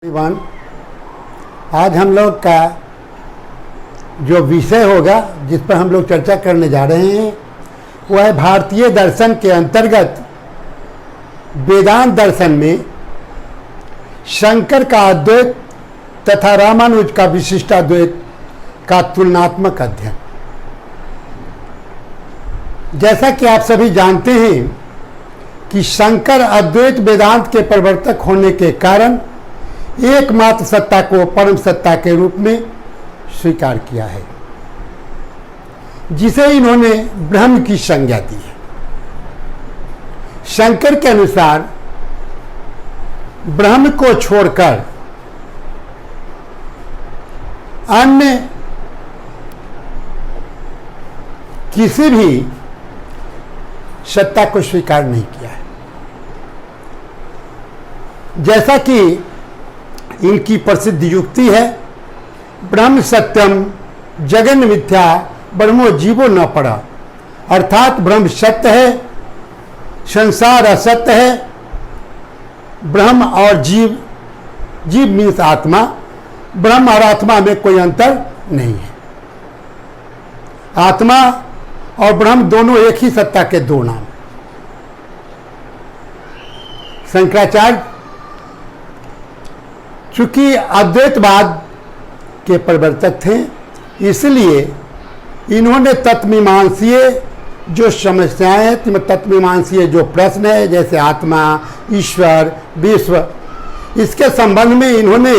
Everyone, आज हम लोग का जो विषय होगा जिस पर हम लोग चर्चा करने जा रहे हैं वह है भारतीय दर्शन के अंतर्गत वेदांत दर्शन में शंकर का अद्वैत तथा रामानुज का विशिष्टाद्वैत का तुलनात्मक अध्ययन। जैसा कि आप सभी जानते हैं कि शंकर अद्वैत वेदांत के प्रवर्तक होने के कारण एकमात्र सत्ता को परम सत्ता के रूप में स्वीकार किया है, जिसे इन्होंने ब्रह्म की संज्ञा दी है। शंकर के अनुसार ब्रह्म को छोड़कर अन्य किसी भी सत्ता को स्वीकार नहीं किया है। जैसा कि इनकी प्रसिद्ध युक्ति है, ब्रह्म सत्यम जगन मिथ्या ब्रह्मो जीवो न पड़ा, अर्थात ब्रह्म सत्य है, संसार असत्य है। ब्रह्म और जीव, जीव मीन्स आत्मा, ब्रह्म और आत्मा में कोई अंतर नहीं है। आत्मा और ब्रह्म दोनों एक ही सत्ता के दो नाम। शंकराचार्य चूंकि अद्वैतवाद के प्रवर्तक थे, इसलिए इन्होंने तत्वमीमांसीय जो समस्याएं हैं, तत्वमीमांसीय जो प्रश्न है, जैसे आत्मा, ईश्वर, विश्व, इसके संबंध में इन्होंने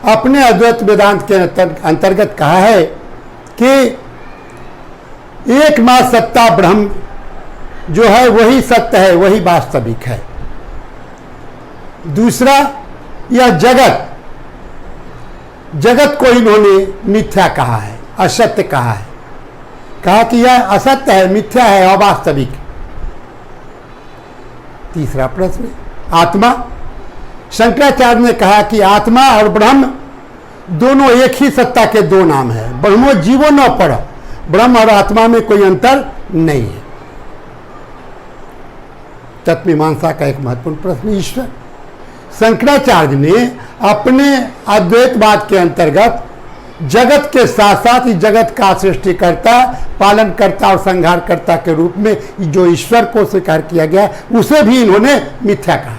अपने अद्वैत वेदांत के अंतर्गत कहा है कि एकमात्र सत्ता ब्रह्म जो है वही सत्य है, वही वास्तविक है। दूसरा, यह जगत को इन्होंने मिथ्या कहा है, असत्य कहा है, कहा कि यह असत्य है, मिथ्या है, अवास्तविक। तीसरा प्रश्न, आत्मा। शंकराचार्य ने कहा कि आत्मा और ब्रह्म दोनों एक ही सत्ता के दो नाम है, ब्रह्मो जीवो न पड़, ब्रह्म और आत्मा में कोई अंतर नहीं है। तत्वमीमांसा का एक महत्वपूर्ण प्रश्न, ईश्वर। शंकराचार्य ने अपने अद्वैतवाद के अंतर्गत जगत के साथ साथ ही जगत का सृष्टिकर्ता, पालनकर्ता और संहारकर्ता के रूप में जो ईश्वर को स्वीकार किया गया, उसे भी इन्होंने मिथ्या कहा।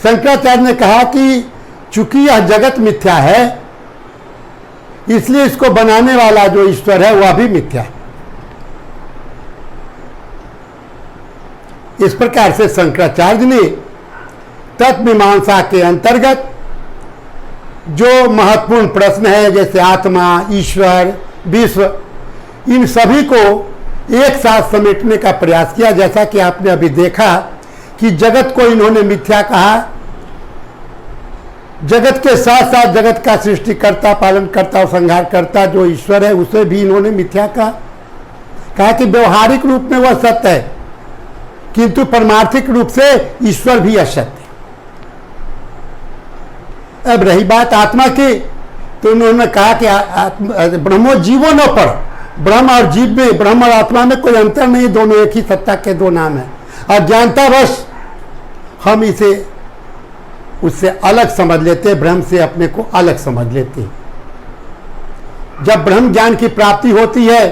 शंकराचार्य ने कहा कि चूंकि यह जगत मिथ्या है, इसलिए इसको बनाने वाला जो ईश्वर है वह भी मिथ्या है। इस प्रकार से शंकराचार्य ने तत्वमीमांसा के अंतर्गत जो महत्वपूर्ण प्रश्न है, जैसे आत्मा, ईश्वर, विश्व, इन सभी को एक साथ समेटने का प्रयास किया। जैसा कि आपने अभी देखा कि जगत को इन्होंने मिथ्या कहा, जगत के साथ साथ जगत का सृष्टिकर्ता, पालनकर्ता और संहारकर्ता जो ईश्वर है उसे भी इन्होंने मिथ्या कहा कि व्यवहारिक रूप में वह सत्य है, किंतु परमार्थिक रूप से ईश्वर भी असत्य है। अब रही बात आत्मा की, तो उन्होंने कहा कि ब्रह्मो जीवो न पड़, ब्रह्म और जीव में, ब्रह्म और आत्मा में कोई अंतर नहीं, दोनों एक ही सत्ता के दो नाम है। अज्ञानतावश हम इसे उससे अलग समझ लेते, ब्रह्म से अपने को अलग समझ लेते। जब ब्रह्म ज्ञान की प्राप्ति होती है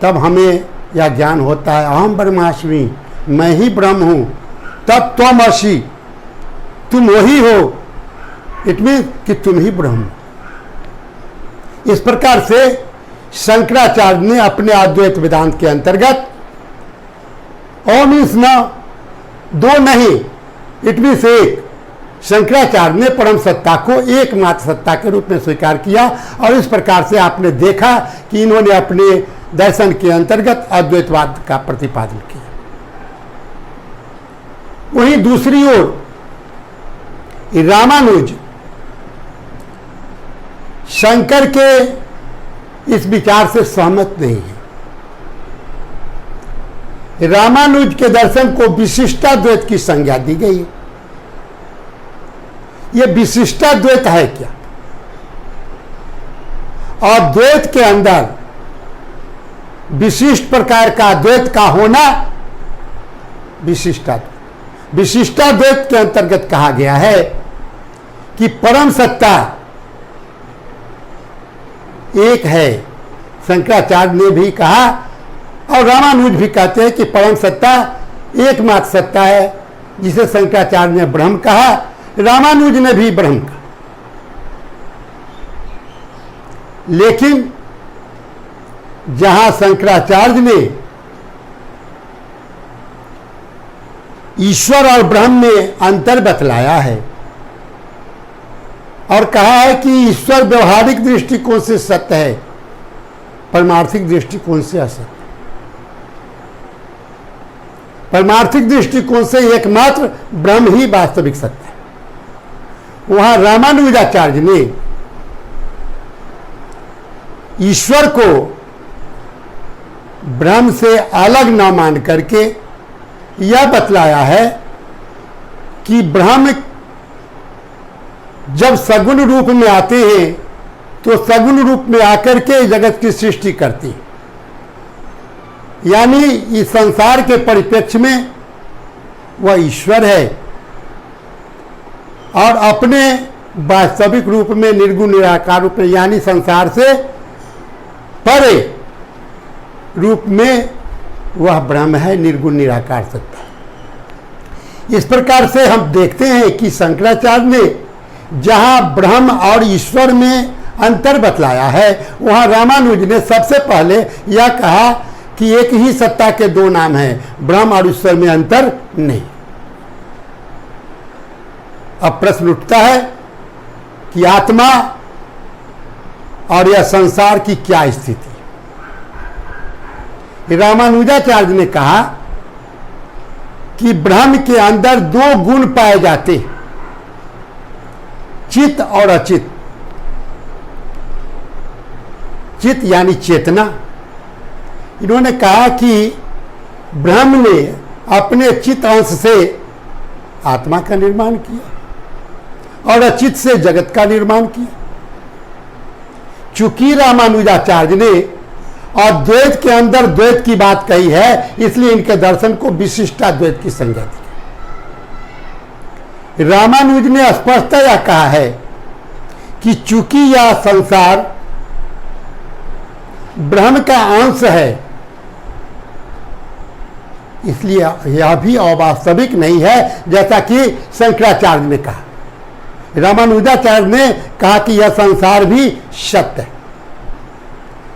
तब हमें यह ज्ञान होता है, अहम ब्रह्मास्मि, मैं ही ब्रह्म हूं, तब त्वमसि, तुम वही हो, इट मीन कि तुम ही ब्रह्म। इस प्रकार से शंकराचार्य ने अपने अद्वैत वेदांत के अंतर्गत ओ मीन्स न, दो नहीं, इट मीन्स एक, शंकराचार्य ने परम सत्ता को एकमात्र सत्ता के रूप में स्वीकार किया। और इस प्रकार से आपने देखा कि इन्होंने अपने दर्शन के अंतर्गत अद्वैतवाद का प्रतिपादन किया। वहीं दूसरी ओर रामानुज शंकर के इस विचार से सहमत नहीं है। रामानुज के दर्शन को विशिष्टाद्वैत की संज्ञा दी गई है। यह विशिष्टाद्वैत है क्या? और द्वैत के अंदर विशिष्ट प्रकार का द्वैत का होना विशिष्टाद्वैत, विशिष्टाद्वैत के अंतर्गत कहा गया है कि परम सत्ता एक है। शंकराचार्य ने भी कहा और रामानुज भी कहते हैं कि परम सत्ता एकमात्र सत्ता है, जिसे शंकराचार्य ने ब्रह्म कहा, रामानुज ने भी ब्रह्म कहा। लेकिन जहां शंकराचार्य ने ईश्वर और ब्रह्म में अंतर बतलाया है और कहा है कि ईश्वर व्यवहारिक दृष्टिकोण से सत्य है, परमार्थिक दृष्टिकोण से असत्य। परमार्थिक दृष्टिकोण से एकमात्र ब्रह्म ही वास्तविक सत्य है। वहां रामानुजाचार्य ने ईश्वर को ब्रह्म से अलग न मान करके यह बतलाया है कि ब्रह्म जब सगुण रूप में आते हैं तो सगुण रूप में आकर के जगत की सृष्टि करती है, यानी इस संसार के परिप्रेक्ष्य में वह ईश्वर है और अपने वास्तविक रूप में निर्गुण निराकार रूप में यानी संसार से परे रूप में वह ब्रह्म है, निर्गुण निराकार सत्ता। इस प्रकार से हम देखते हैं कि शंकराचार्य ने जहां ब्रह्म और ईश्वर में अंतर बतलाया है, वहां रामानुज ने सबसे पहले यह कहा कि एक ही सत्ता के दो नाम हैं, ब्रह्म और ईश्वर में अंतर नहीं। अब प्रश्न उठता है कि आत्मा और यह संसार की क्या स्थिति। रामानुजाचार्य ने कहा कि ब्रह्म के अंदर दो गुण पाए जाते, चित्त और अचित। चित्त यानी चेतना। इन्होंने कहा कि ब्रह्म ने अपने चित्त अंश से आत्मा का निर्माण किया और अचित से जगत का निर्माण किया। चूंकि रामानुजाचार्य ने अद्वैत के अंदर द्वैत की बात कही है, इसलिए इनके दर्शन को विशिष्टाद्वैत की संज्ञा दी। रामानुज ने स्पष्टतः यह कहा है कि चूंकि यह संसार ब्रह्म का अंश है, इसलिए यह भी अवास्तविक नहीं है, जैसा कि शंकराचार्य ने कहा। रामानुजाचार्य ने कहा कि यह संसार भी सत्य है,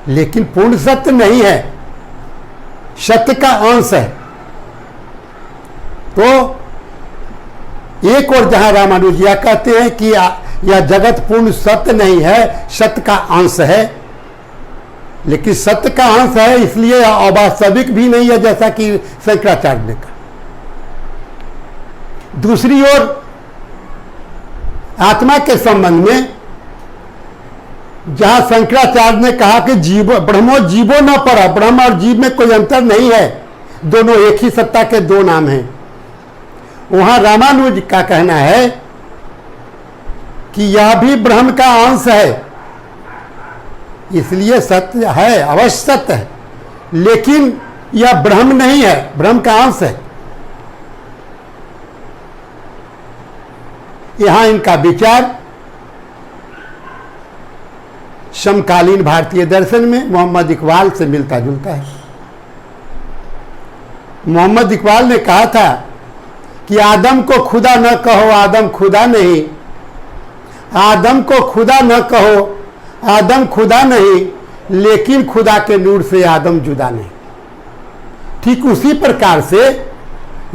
लेकिन पूर्ण सत्य नहीं है, सत्य का अंश है। तो एक और जहां रामानुज यह कहते हैं कि यह जगत पूर्ण सत्य नहीं है, सत्य का अंश है, लेकिन सत्य का अंश है इसलिए अवास्तविक भी नहीं है, जैसा कि शंकराचार्य ने कहा। दूसरी ओर आत्मा के संबंध में जहां शंकराचार्य ने कहा कि जीवो ब्रह्मो जीवो न परा, ब्रह्म और जीव में कोई अंतर नहीं है, दोनों एक ही सत्ता के दो नाम हैं, वहां रामानुज का कहना है कि यह भी ब्रह्म का अंश है, इसलिए सत्य है, अवश्य सत्य है, लेकिन यह ब्रह्म नहीं है, ब्रह्म का अंश है। यहां इनका विचार समकालीन भारतीय दर्शन में मोहम्मद इकबाल से मिलता जुलता है। मोहम्मद इकबाल ने कहा था कि आदम को खुदा न कहो, आदम खुदा नहीं, आदम को खुदा न कहो, आदम खुदा नहीं, लेकिन खुदा के नूर से आदम जुदा नहीं। ठीक उसी प्रकार से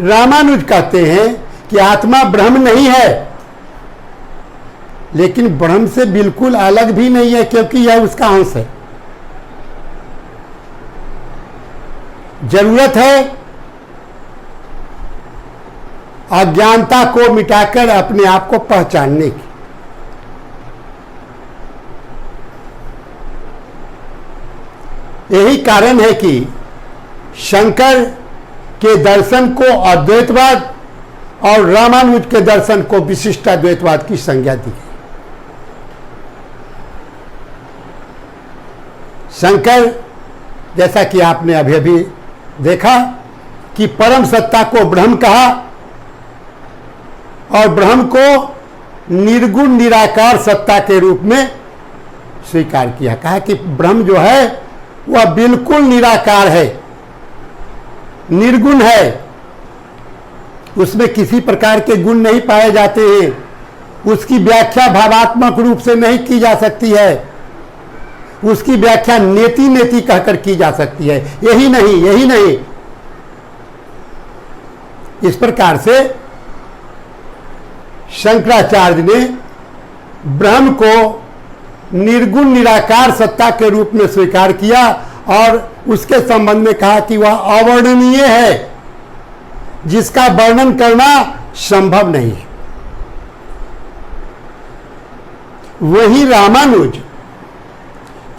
रामानुज कहते हैं कि आत्मा ब्रह्म नहीं है, लेकिन ब्रह्म से बिल्कुल अलग भी नहीं है, क्योंकि यह उसका अंश है। जरूरत है अज्ञानता को मिटाकर अपने आप को पहचानने की। यही कारण है कि शंकर के दर्शन को अद्वैतवाद और रामानुज के दर्शन को विशिष्टाद्वैतवाद की संज्ञा दी गई। शंकर, जैसा कि आपने अभी अभी देखा कि परम सत्ता को ब्रह्म कहा और ब्रह्म को निर्गुण निराकार सत्ता के रूप में स्वीकार किया। कहा कि ब्रह्म जो है वह बिल्कुल निराकार है, निर्गुण है, उसमें किसी प्रकार के गुण नहीं पाए जाते हैं, उसकी व्याख्या भावात्मक रूप से नहीं की जा सकती है, उसकी व्याख्या नेति नेति कहकर की जा सकती है, यही नहीं। इस प्रकार से शंकराचार्य ने ब्रह्म को निर्गुण निराकार सत्ता के रूप में स्वीकार किया और उसके संबंध में कहा कि वह अवर्णनीय है, जिसका वर्णन करना संभव नहीं है। वही रामानुज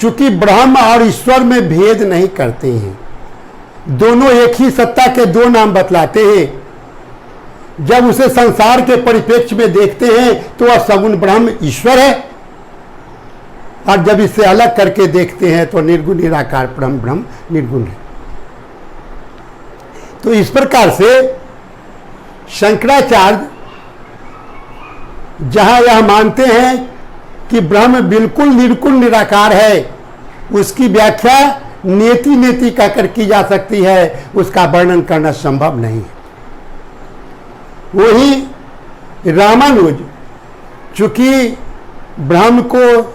चूंकि ब्रह्म और ईश्वर में भेद नहीं करते हैं, दोनों एक ही सत्ता के दो नाम बतलाते हैं। जब उसे संसार के परिप्रेक्ष्य में देखते हैं तो वह सगुण ब्रह्म ईश्वर है, और जब इसे अलग करके देखते हैं तो निर्गुण निराकार ब्रह्म निर्गुण है। तो इस प्रकार से शंकराचार्य जहां यह मानते हैं कि ब्रह्म बिल्कुल निर्गुण निराकार है, उसकी व्याख्या नेति नेति कहकर की जा सकती है, उसका वर्णन करना संभव नहीं है। वही रामानुज चूंकि ब्रह्म को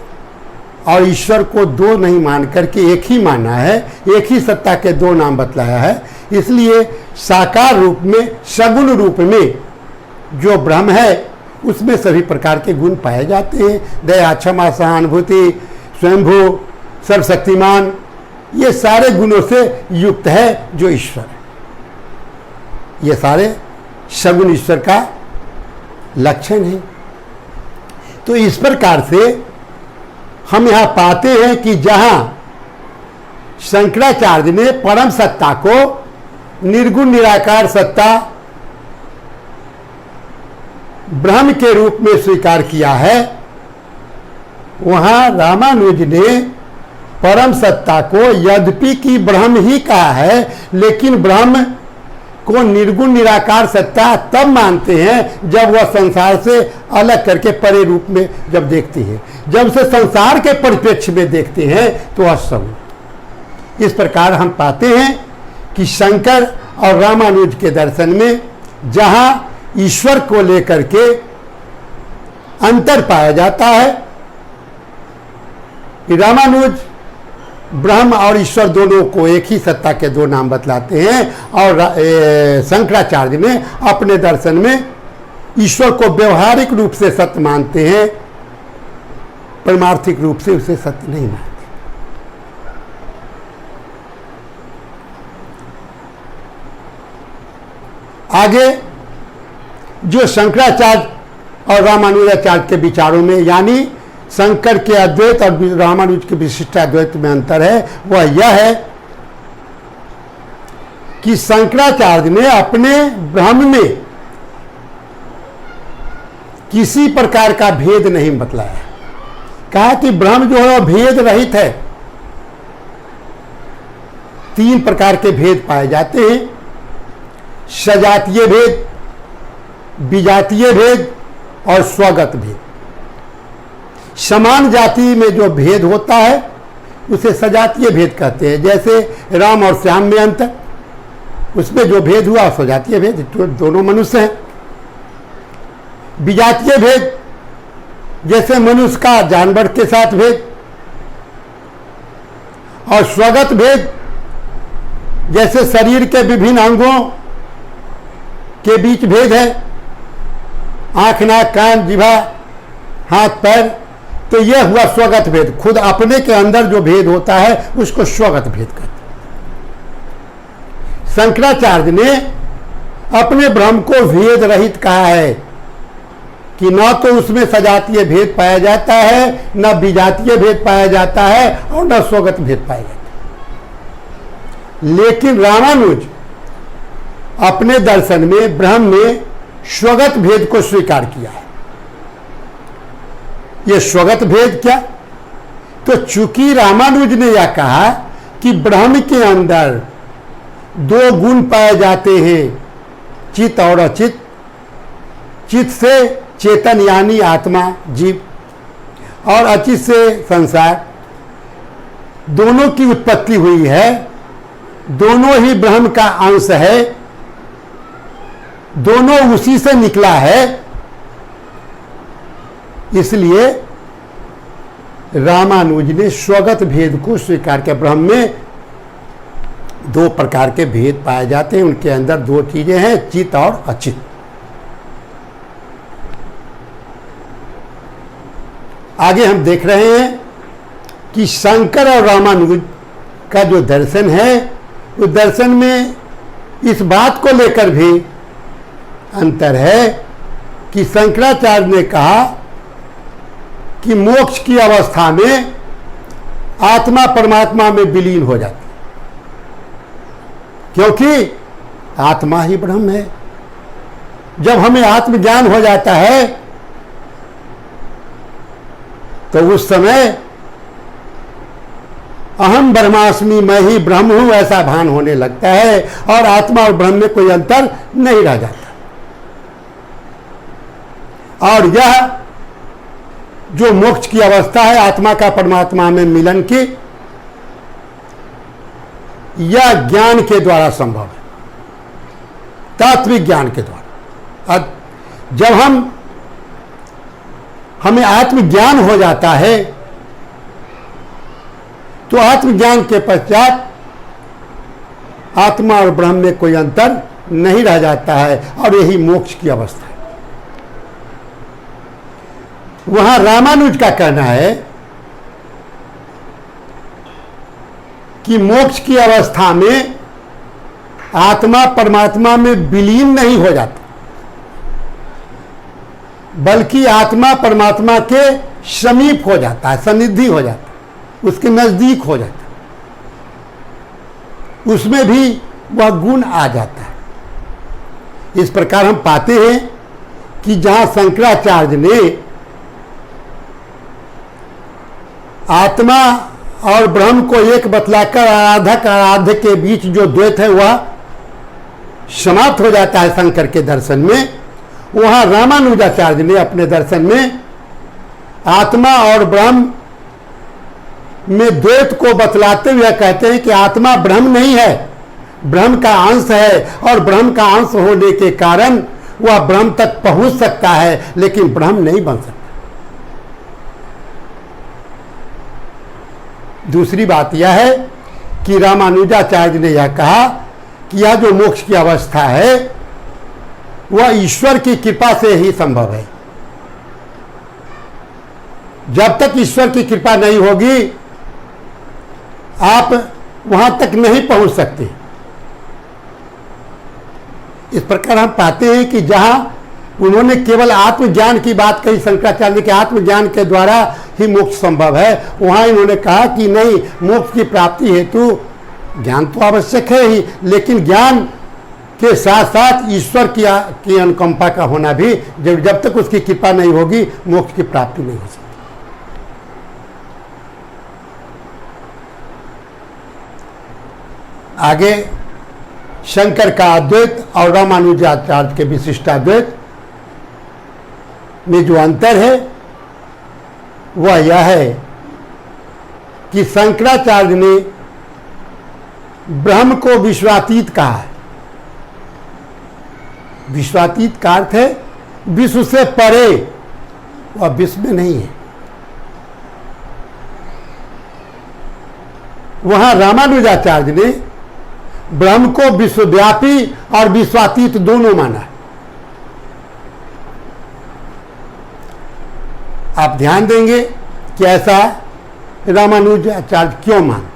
और ईश्वर को दो नहीं मान करके एक ही माना है, एक ही सत्ता के दो नाम बतलाया है, इसलिए साकार रूप में सगुण रूप में जो ब्रह्म है उसमें सभी प्रकार के गुण पाए जाते हैं। दया, क्षमा, सहानुभूति, स्वयंभू, सर्वशक्तिमान, ये सारे गुणों से युक्त है जो ईश्वर है। ये सारे सगुण ईश्वर का लक्षण है। तो इस प्रकार से हम यहां पाते हैं कि जहां शंकराचार्य ने परम सत्ता को निर्गुण निराकार सत्ता ब्रह्म के रूप में स्वीकार किया है, वहां रामानुज ने परम सत्ता को यद्यपि कि ब्रह्म ही कहा है, लेकिन ब्रह्म को निर्गुण निराकार सत्ता तब मानते हैं जब वह संसार से अलग करके परे रूप में जब देखते हैं, जब उसे संसार के परिप्रेक्ष्य में देखते हैं तो वह सगुण। इस प्रकार हम पाते हैं कि शंकर और रामानुज के दर्शन में जहां ईश्वर को लेकर के अंतर पाया जाता है, रामानुज ब्रह्म और ईश्वर दोनों को एक ही सत्ता के दो नाम बतलाते हैं, और शंकराचार्य ने अपने दर्शन में ईश्वर को व्यवहारिक रूप से सत्य मानते हैं, परमार्थिक रूप से उसे सत्य नहीं मानते। आगे जो शंकराचार्य और रामानुजाचार्य के विचारों में, यानी शंकर के अद्वैत और रामानुज के विशिष्टाद्वैत में अंतर है, वह यह है कि शंकराचार्य ने अपने ब्रह्म में किसी प्रकार का भेद नहीं बतलाया। कहा कि ब्रह्म जो है वह भेद रहित है। तीन प्रकार के भेद पाए जाते हैं, सजातीय भेद, विजातीय भेद और स्वगत भेद। समान जाति में जो भेद होता है उसे सजातीय भेद कहते हैं। जैसे राम और श्याम में अंतर, उसमें जो भेद हुआ सजातीय भेद, दोनों मनुष्य हैं। विजातीय भेद जैसे मनुष्य का जानवर के साथ भेद, और स्वगत भेद जैसे शरीर के विभिन्न अंगों के बीच भेद है, आंख, नाक, कान, जिह्वा, हाथ, पैर। तो यह हुआ स्वगत भेद, खुद अपने के अंदर जो भेद होता है उसको स्वगत भेद कहते हैं। शंकराचार्य ने अपने ब्रह्म को भेद रहित कहा है कि न तो उसमें सजातीय भेद पाया जाता है, न विजातीय भेद पाया जाता है, और न स्वगत भेद पाया जाता है। लेकिन रामानुज अपने दर्शन में ब्रह्म में स्वगत भेद को स्वीकार किया है। यह स्वगत भेद क्या? तो चूंकि रामानुज ने यह कहा कि ब्रह्म के अंदर दो गुण पाए जाते हैं, चित और अचित। चित्त से चेतन यानी आत्मा जीव, और अचित से संसार, दोनों की उत्पत्ति हुई है, दोनों ही ब्रह्म का अंश है, दोनों उसी से निकला है। इसलिए रामानुज ने स्वगत भेद को स्वीकार किया। ब्रह्म में दो प्रकार के भेद पाए जाते हैं, उनके अंदर दो चीजें हैं, चित और अचित। आगे हम देख रहे हैं कि शंकर और रामानुज का जो दर्शन है, उस दर्शन में इस बात को लेकर भी अंतर है कि शंकराचार्य ने कहा कि मोक्ष की अवस्था में आत्मा परमात्मा में विलीन हो जाती, क्योंकि आत्मा ही ब्रह्म है। जब हमें आत्मज्ञान हो जाता है तो उस समय अहम ब्रह्मास्मि, मैं ही ब्रह्म हूं, ऐसा भान होने लगता है और आत्मा और ब्रह्म में कोई अंतर नहीं रह जाता। और यह जो मोक्ष की अवस्था है आत्मा का परमात्मा में मिलन की, यह ज्ञान के द्वारा संभव है, तात्विक ज्ञान के द्वारा। जब हमें आत्मज्ञान हो जाता है तो आत्मज्ञान के पश्चात आत्मा और ब्रह्म में कोई अंतर नहीं रह जाता है, और यही मोक्ष की अवस्था है। वहां रामानुज का कहना है कि मोक्ष की अवस्था में आत्मा परमात्मा में विलीन नहीं हो जाता, बल्कि आत्मा परमात्मा के समीप हो जाता है, सन्निधि हो जाता है, उसके नजदीक हो जाता है, उसमें भी वह गुण आ जाता है। इस प्रकार हम पाते हैं कि जहां शंकराचार्य ने आत्मा और ब्रह्म को एक बतलाकर आराधक आराध्य के बीच जो द्वैत है वह समाप्त हो जाता है शंकर के दर्शन में, वहां रामानुजाचार्य ने अपने दर्शन में आत्मा और ब्रह्म में द्वैत को बतलाते हुए कहते हैं कि आत्मा ब्रह्म नहीं है, ब्रह्म का अंश है, और ब्रह्म का अंश होने के कारण वह ब्रह्म तक पहुंच सकता है, लेकिन ब्रह्म नहीं बन सकता। दूसरी बात यह है कि रामानुजाचार्य ने यह कहा कि यह जो मोक्ष की अवस्था है वह ईश्वर की कृपा से ही संभव है। जब तक ईश्वर की कृपा नहीं होगी आप वहां तक नहीं पहुंच सकते। इस प्रकार हम पाते हैं कि जहां उन्होंने केवल आत्मज्ञान की बात कही शंकराचार्य के आत्मज्ञान के द्वारा ही मोक्ष संभव है, वहां इन्होंने कहा कि नहीं, मोक्ष की प्राप्ति हेतु ज्ञान तो आवश्यक है ही, लेकिन ज्ञान के साथ साथ ईश्वर की अनुकंपा का होना भी, जब तक उसकी कृपा नहीं होगी मोक्ष की प्राप्ति नहीं हो सकती। आगे शंकर का अद्वैत और रामानुजाचार्य के विशिष्टाद्वैत में जो अंतर है वह यह है कि शंकराचार्य ने ब्रह्म को विश्वातीत कहा है। विश्वातीत का अर्थ है विश्व से परे, वह विश्व में नहीं है। वहां रामानुजाचार्य ने ब्रह्म को विश्वव्यापी और विश्वातीत दोनों माना है। आप ध्यान देंगे कि ऐसा रामानुजाचार्य क्यों मानते।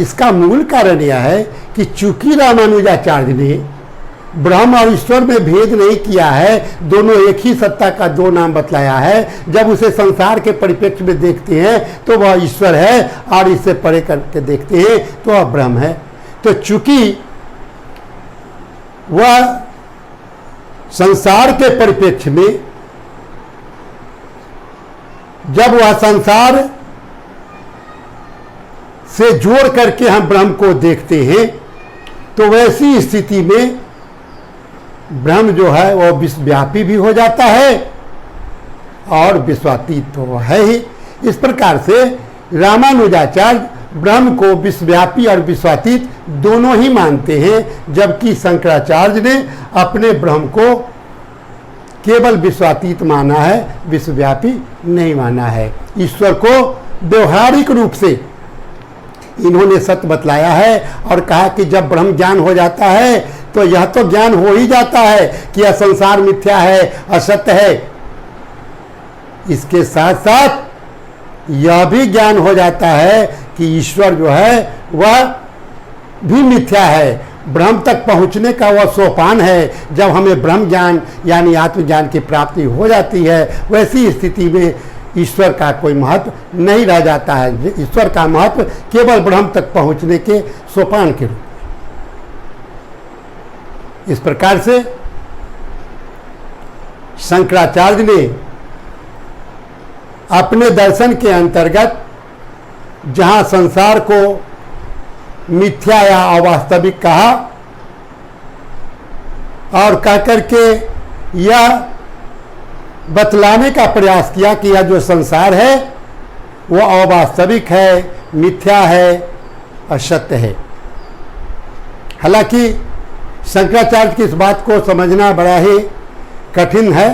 इसका मूल कारण यह है कि चूंकि रामानुजाचार्य ने ब्रह्म और ईश्वर में भेद नहीं किया है, दोनों एक ही सत्ता का दो नाम बतलाया है, जब उसे संसार के परिप्रेक्ष्य में देखते हैं तो वह ईश्वर है, और इससे परे करके देखते हैं तो वह ब्रह्म है। तो चूंकि वह संसार के परिप्रेक्ष्य में, जब वह संसार से जोड़ करके हम ब्रह्म को देखते हैं, तो वैसी स्थिति में ब्रह्म जो है वो विश्वव्यापी भी हो जाता है और विश्वातीत तो है ही। इस प्रकार से रामानुजाचार्य ब्रह्म को विश्वव्यापी और विश्वातीत दोनों ही मानते हैं, जबकि शंकराचार्य ने अपने ब्रह्म को केवल विश्वातीत माना है, विश्वव्यापी नहीं माना है। ईश्वर को व्यवहारिक रूप से इन्होंने सत्य बतलाया है और कहा कि जब ब्रह्म ज्ञान हो जाता है तो यह तो ज्ञान हो ही जाता है कि यह संसार मिथ्या है, असत्य है। इसके साथ साथ यह भी ज्ञान हो जाता है कि ईश्वर जो है वह भी मिथ्या है। ब्रह्म तक पहुंचने का वह सोपान है। जब हमें ब्रह्म ज्ञान यानी आत्मज्ञान की प्राप्ति हो जाती है, वैसी स्थिति में ईश्वर का कोई महत्व नहीं रह जाता है। ईश्वर का महत्व केवल ब्रह्म तक पहुंचने के सोपान के रूप में। इस प्रकार से शंकराचार्य ने अपने दर्शन के अंतर्गत जहां संसार को मिथ्या या अवास्तविक कहा और कहकर के यह बतलाने का प्रयास किया कि यह जो संसार है वो अवास्तविक है, मिथ्या है, असत्य है। हालांकि शंकराचार्य की इस बात को समझना बड़ा ही कठिन है,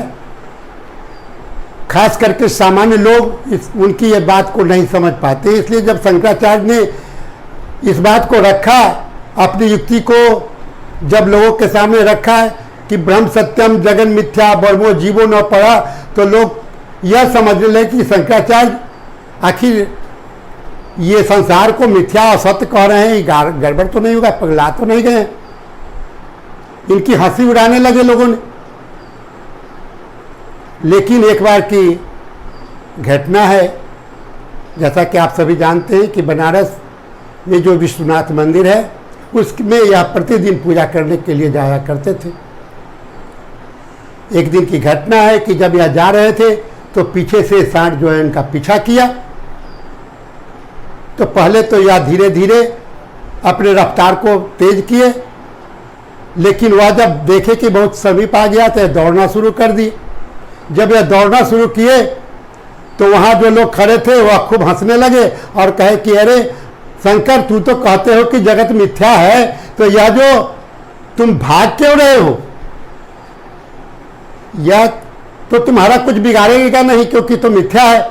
खास करके सामान्य लोग उनकी ये बात को नहीं समझ पाते। इसलिए जब शंकराचार्य ने इस बात को रखा, अपनी युक्ति को जब लोगों के सामने रखा कि ब्रह्म सत्यम जगन मिथ्या ब्रह्मो जीवो न पड़ा, तो लोग यह समझने लगे कि शंकराचार्य आखिर ये संसार को मिथ्या असत्य कह रहे हैं, गड़बड़ तो नहीं होगा, पगला तो नहीं गए। इनकी हंसी उड़ाने लगे लोगों ने। लेकिन एक बार की घटना है, जैसा कि आप सभी जानते हैं कि बनारस में जो विश्वनाथ मंदिर है उसमें यह प्रतिदिन पूजा करने के लिए जाया करते थे। एक दिन की घटना है कि जब यह जा रहे थे तो पीछे से सांड जो है इनका पीछा किया। तो पहले तो यह धीरे धीरे अपने रफ्तार को तेज किए, लेकिन वह जब देखे कि बहुत समीप आ गया तो दौड़ना शुरू कर दिए। जब यह दौड़ना शुरू किए तो वहाँ जो लोग खड़े थे वह खूब हंसने लगे और कहे कि अरे शंकर, तू तो कहते हो कि जगत मिथ्या है, तो यह जो तुम भाग क्यों रहे हो, यह तो तुम्हारा कुछ बिगाड़ेगा नहीं क्योंकि तो मिथ्या है।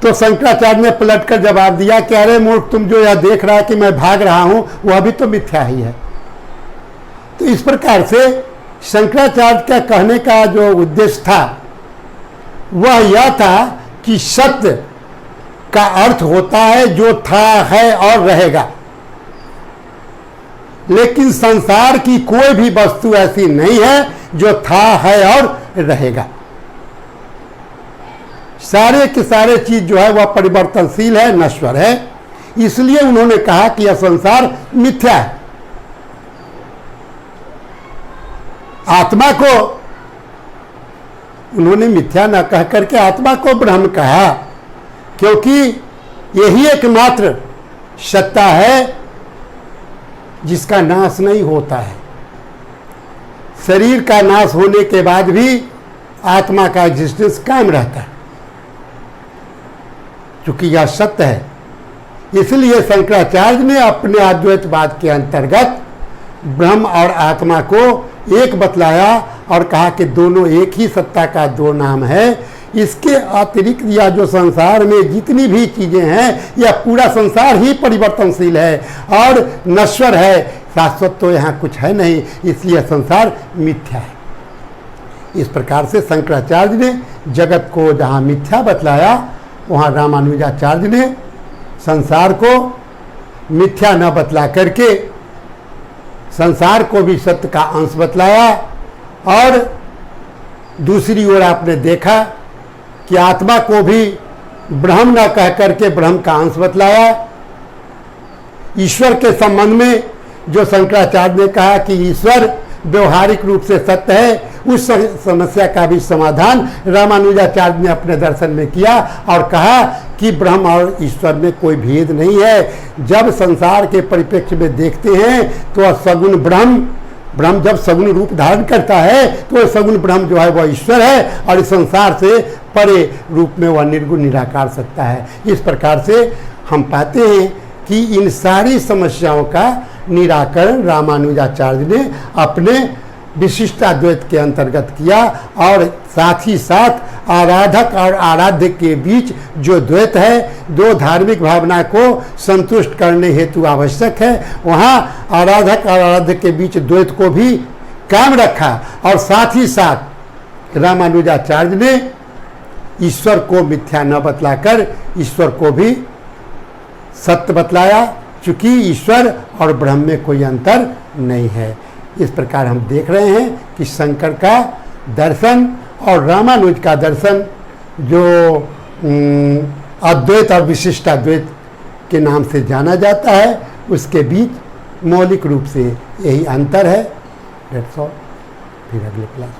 तो शंकराचार्य ने पलटकर जवाब दिया कि अरे मूर्ख, तुम जो यह देख रहा है कि मैं भाग रहा हूं वह भी तो मिथ्या ही है। तो इस प्रकार से शंकराचार्य का कहने का जो उद्देश्य था वह यह था कि सत्य का अर्थ होता है जो था, है और रहेगा। लेकिन संसार की कोई भी वस्तु ऐसी नहीं है जो था, है और रहेगा। सारे के सारे चीज जो है वह परिवर्तनशील है, नश्वर है। इसलिए उन्होंने कहा कि यह संसार मिथ्या है। आत्मा को उन्होंने मिथ्या न कह करके आत्मा को ब्रह्म कहा, क्योंकि यही एकमात्र सत्ता है जिसका नाश नहीं होता है। शरीर का नाश होने के बाद भी आत्मा का एग्जिस्टेंस कायम रहता है, क्योंकि यह सत्य है। इसलिए शंकराचार्य ने अपने अद्वैतवाद के अंतर्गत ब्रह्म और आत्मा को एक बतलाया और कहा कि दोनों एक ही सत्ता का दो नाम है। इसके अतिरिक्त यह जो संसार में जितनी भी चीजें हैं यह पूरा संसार ही परिवर्तनशील है और नश्वर है, शाश्वत तो यहाँ कुछ है नहीं, इसलिए संसार मिथ्या है। इस प्रकार से शंकराचार्य ने जगत को जहाँ मिथ्या बतलाया, वहाँ रामानुजाचार्य ने संसार को मिथ्या न बतला करके संसार को भी सत्य का अंश बतलाया। और दूसरी ओर आपने देखा कि आत्मा को भी ब्रह्म न कह करके ब्रह्म का अंश बतलाया। ईश्वर के संबंध में जो शंकराचार्य ने कहा कि ईश्वर व्यवहारिक रूप से सत्य है, उस समस्या का भी समाधान रामानुजाचार्य ने अपने दर्शन में किया और कहा कि ब्रह्म और ईश्वर में कोई भेद नहीं है। जब संसार के परिप्रेक्ष्य में देखते हैं तो सगुण ब्रह्म ब्रह्म जब सगुण रूप धारण करता है तो सगुण ब्रह्म जो है वह ईश्वर है और इस संसार से परे रूप में वह निर्गुण निराकार सत्ता है। इस प्रकार से हम पाते हैं कि इन सारी समस्याओं का निराकरण रामानुजाचार्य ने अपने विशिष्टाद्वैत के अंतर्गत किया और साथ ही साथ आराधक और आराध्य के बीच जो द्वैत है, दो धार्मिक भावना को संतुष्ट करने हेतु आवश्यक है, वहाँ आराधक और आराध्य के बीच द्वैत को भी कायम रखा और साथ ही साथ रामानुजाचार्य ने ईश्वर को मिथ्या न बतलाकर ईश्वर को भी सत्य बतलाया, चूँकि ईश्वर और ब्रह्म में कोई अंतर नहीं है। इस प्रकार हम देख रहे हैं कि शंकर का दर्शन और रामानुज का दर्शन जो अद्वैत और विशिष्टाद्वैत के नाम से जाना जाता है, उसके बीच मौलिक रूप से यही अंतर है। That's all. फिर अगले क्लास